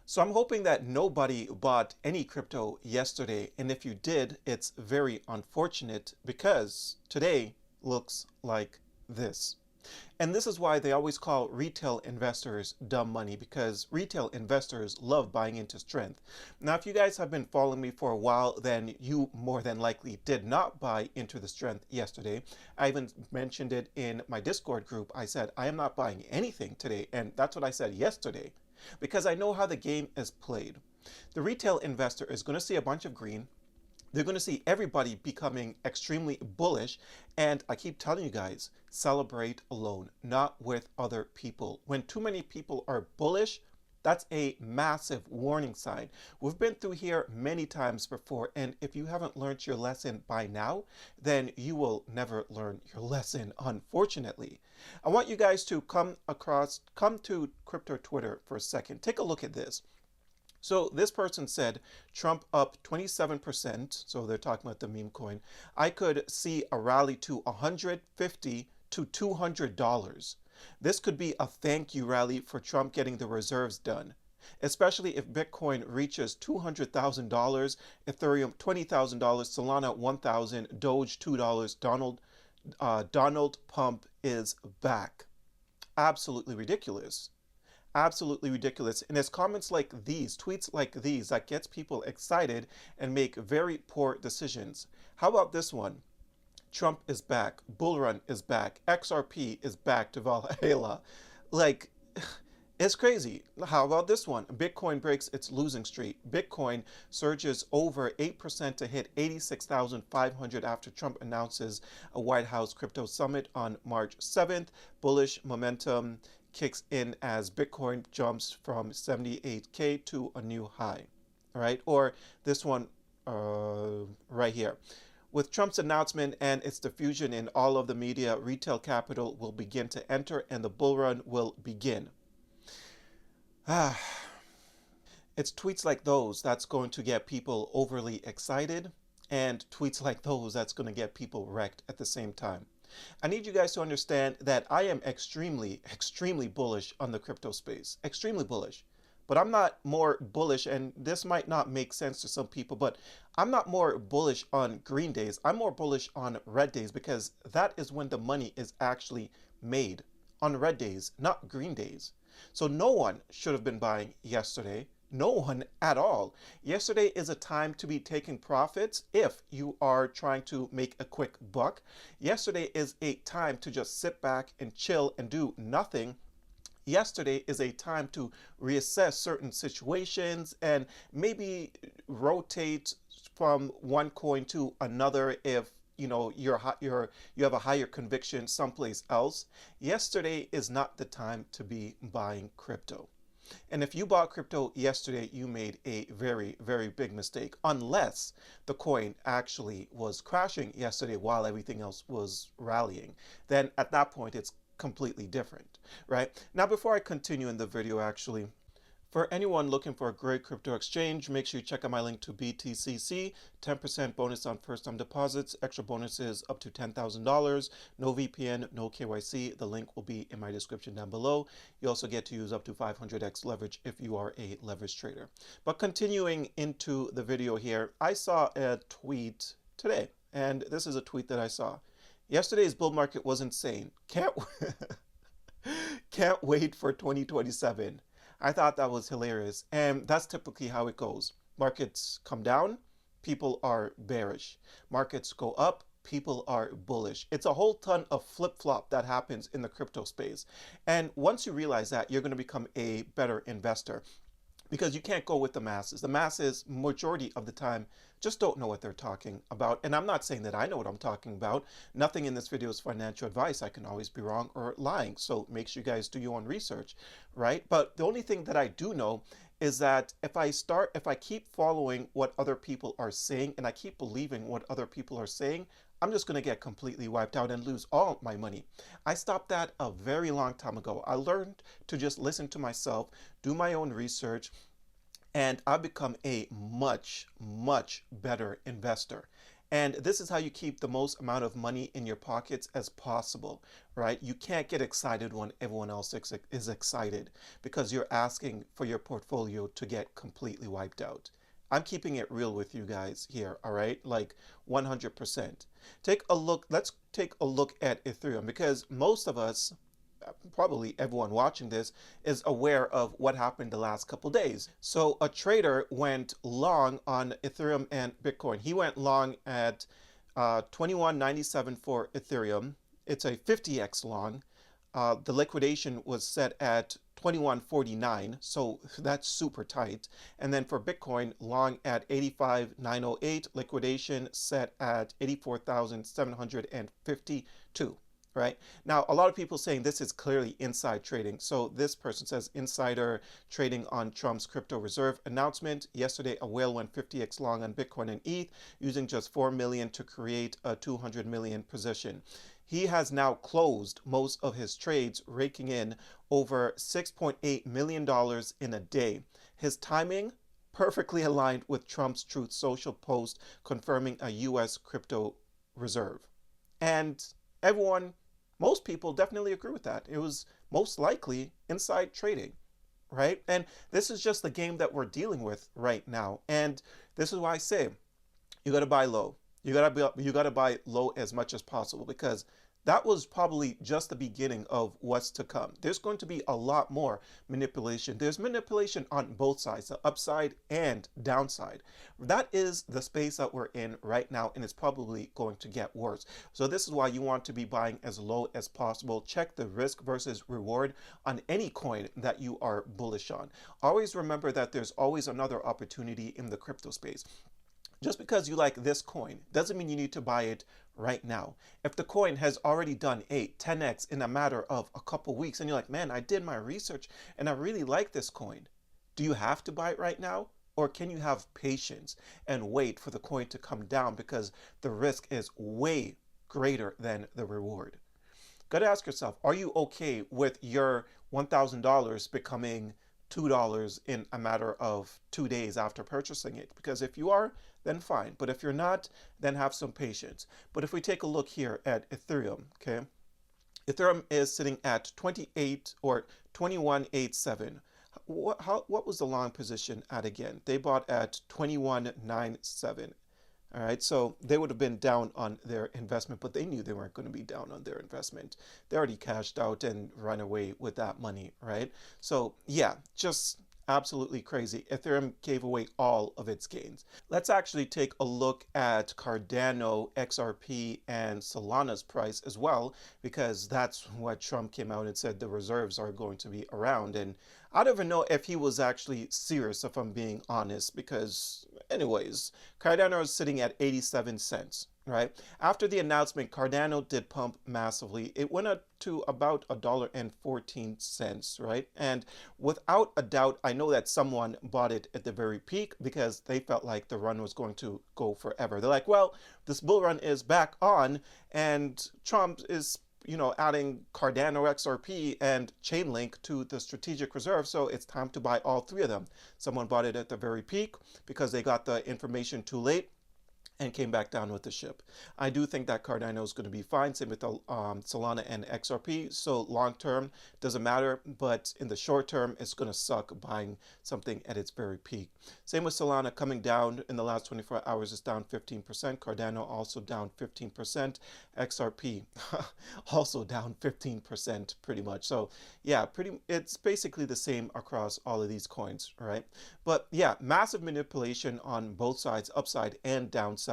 So I'm hoping that nobody bought any crypto yesterday, and if you did, it's very unfortunate because today looks like this. And this is why they always call retail investors dumb money, because retail investors love buying into strength. Now, if you guys have been following me for a while, then you more than likely did not buy into the strength yesterday. I even mentioned it in my Discord group. I said, I am not buying anything today. And that's what I said yesterday, because I know how the game is played. The retail investor is going to see a bunch of green. They're going to see everybody becoming extremely bullish. And I keep telling you guys, celebrate alone, not with other people. When too many people are bullish, that's a massive warning sign. We've been through here many times before, and if you haven't learned your lesson by now, then you will never learn your lesson, unfortunately. I want you guys to come to crypto Twitter for a second. Take a look at this. So this person said Trump up 27%. So they're talking about the meme coin. I could see a rally to $150 to $200. This could be a thank you rally for Trump getting the reserves done, especially if Bitcoin reaches $200,000, Ethereum $20,000, Solana $1,000, Doge $2. Donald Pump is back. Absolutely ridiculous. Absolutely ridiculous. And it's comments like these, tweets like these, that gets people excited and make very poor decisions. How about this one? Trump is back. Bull run is back. XRP is back to Valhalla. Like, it's crazy. How about this one? Bitcoin breaks its losing streak. Bitcoin surges over 8% to hit 86,500 after Trump announces a White House crypto summit on March 7th. Bullish momentum kicks in as Bitcoin jumps from 78K to a new high. All right, or this one right here. With Trump's announcement and its diffusion in all of the media, retail capital will begin to enter and the bull run will begin. It's tweets like those that's going to get people overly excited, and tweets like those that's going to get people wrecked at the same time. I need you guys to understand that I am extremely, extremely bullish on the crypto space. Extremely bullish. But I'm not more bullish, and this might not make sense to some people, but I'm not more bullish on green days. I'm more bullish on red days, because that is when the money is actually made. On red days, not green days. So no one should have been buying yesterday. No one at all. Yesterday is a time to be taking profits if you are trying to make a quick buck. Yesterday is a time to just sit back and chill and do nothing. Yesterday is a time to reassess certain situations and maybe rotate from one coin to another if you know you have a higher conviction someplace else. Yesterday is not the time to be buying crypto. And if you bought crypto yesterday, you made a very, very big mistake, unless the coin actually was crashing yesterday while everything else was rallying. Then at that point, it's completely different, right? Now, before I continue in the video, actually, for anyone looking for a great crypto exchange, make sure you check out my link to BTCC, 10% bonus on first-time deposits, extra bonuses up to $10,000, no VPN, no KYC. The link will be in my description down below. You also get to use up to 500x leverage if you are a leverage trader. But continuing into the video here, I saw a tweet today, and this is a tweet that I saw. Yesterday's bull market was insane. Can't wait for 2027. I thought that was hilarious. And that's typically how it goes. Markets come down, people are bearish. Markets go up, people are bullish. It's a whole ton of flip-flop that happens in the crypto space. And once you realize that, you're going to become a better investor, because you can't go with the masses. The masses, majority of the time, just don't know what they're talking about. And I'm not saying that I know what I'm talking about. Nothing in this video is financial advice. I can always be wrong or lying. So make sure you guys do your own research, right? But the only thing that I do know is that if I keep following what other people are saying and I keep believing what other people are saying, I'm just going to get completely wiped out and lose all my money. I stopped that a very long time ago. I learned to just listen to myself, do my own research, and I've become a much, much better investor. And this is how you keep the most amount of money in your pockets as possible, right? You can't get excited when everyone else is excited because you're asking for your portfolio to get completely wiped out. I'm keeping it real with you guys here, all right? Like 100%. Take a look, let's take a look at Ethereum because most of us, probably everyone watching this, is aware of what happened the last couple days. So a trader went long on Ethereum and Bitcoin. He went long at 21.97 for Ethereum. It's a 50x long. The liquidation was set at 21.49, so that's super tight. And then for Bitcoin, long at 85,908, liquidation set at 84,752. Right now, a lot of people saying this is clearly inside trading. So this person says insider trading on Trump's crypto reserve announcement. Yesterday, a whale went 50x long on Bitcoin and ETH using just 4 million to create a 200 million position. He has now closed most of his trades, raking in over $6.8 million in a day. His timing perfectly aligned with Trump's Truth Social post confirming a U.S. crypto reserve. And everyone, most people definitely agree with that. It was most likely inside trading, right? And this is just the game that we're dealing with right now. And this is why I say you got to buy low. You got to buy low as much as possible because that was probably just the beginning of what's to come. There's going to be a lot more manipulation. There's manipulation on both sides, the upside and downside. That is the space that we're in right now, and it's probably going to get worse. So this is why you want to be buying as low as possible. Check the risk versus reward on any coin that you are bullish on. Always remember that there's always another opportunity in the crypto space. Just because you like this coin doesn't mean you need to buy it right now. If the coin has already done 8, 10x in a matter of a couple weeks and you're like, man, I did my research and I really like this coin. Do you have to buy it right now? Or can you have patience and wait for the coin to come down because the risk is way greater than the reward? Got to ask yourself, are you okay with your $1,000 becoming $2 in a matter of 2 days after purchasing it? Because if you are, then fine. But if you're not, then have some patience. But if we take a look here at Ethereum, okay, Ethereum is sitting at 28 or 21.87. What was the long position at again? They bought at 21.97. All right, so they would have been down on their investment, but they knew they weren't going to be down on their investment. They already cashed out and run away with that money, right? So yeah, just absolutely crazy. Ethereum gave away all of its gains. Let's actually take a look at Cardano, XRP, and Solana's price as well, because that's what Trump came out and said the reserves are going to be around. And I don't even know if he was actually serious, if I'm being honest, because anyways, Cardano is sitting at 87 cents. Right after the announcement, Cardano did pump massively. It went up to about $1.14, right? And without a doubt, I know that someone bought it at the very peak because they felt like the run was going to go forever. They're like, well, this bull run is back on, and Trump is adding Cardano, XRP, and Chainlink to the strategic reserve, so it's time to buy all three of them. Someone bought it at the very peak because they got the information too late and came back down with the ship. I do think that Cardano is going to be fine, same with the Solana and XRP. So long term, doesn't matter, but in the short term, it's going to suck buying something at its very peak. Same with Solana coming down in the last 24 hours, it's down 15%. Cardano also down 15%. XRP also down 15% pretty much. So yeah, it's basically the same across all of these coins, right? But yeah, massive manipulation on both sides, upside and downside.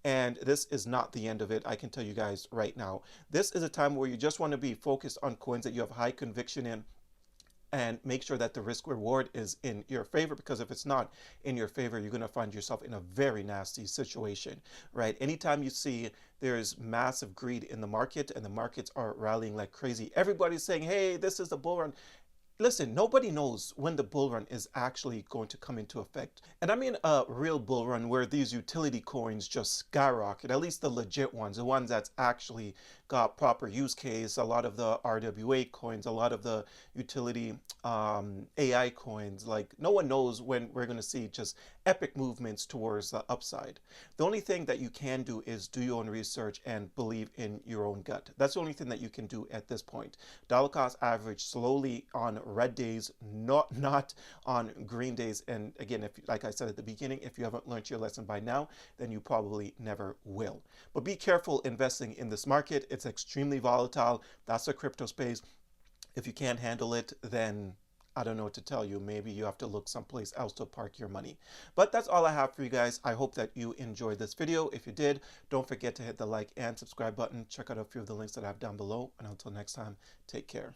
And this is not the end of it. I can tell you guys right now. This is a time where you just want to be focused on coins that you have high conviction in and make sure that the risk reward is in your favor, because if it's not in your favor, you're going to find yourself in a very nasty situation, right? Anytime you see there's massive greed in the market and the markets are rallying like crazy, everybody's saying, hey, this is the bull run. Listen, nobody knows when the bull run is actually going to come into effect. And I mean a real bull run where these utility coins just skyrocket, at least the legit ones, the ones that's actually got proper use case. A lot of the RWA coins, a lot of the utility AI coins, like no one knows when we're going to see just epic movements towards the upside. The only thing that you can do is do your own research and believe in your own gut. That's the only thing that you can do at this point. Dollar cost average slowly on red days, not on green days. And again, if like I said at the beginning, if you haven't learned your lesson by now, then you probably never will. But be careful investing in this market. It's extremely volatile. That's the crypto space. If you can't handle it, then I don't know what to tell you. Maybe you have to look someplace else to park your money. But that's all I have for you guys. I hope that you enjoyed this video. If you did, don't forget to hit the like and subscribe button. Check out a few of the links that I have down below. And until next time, take care.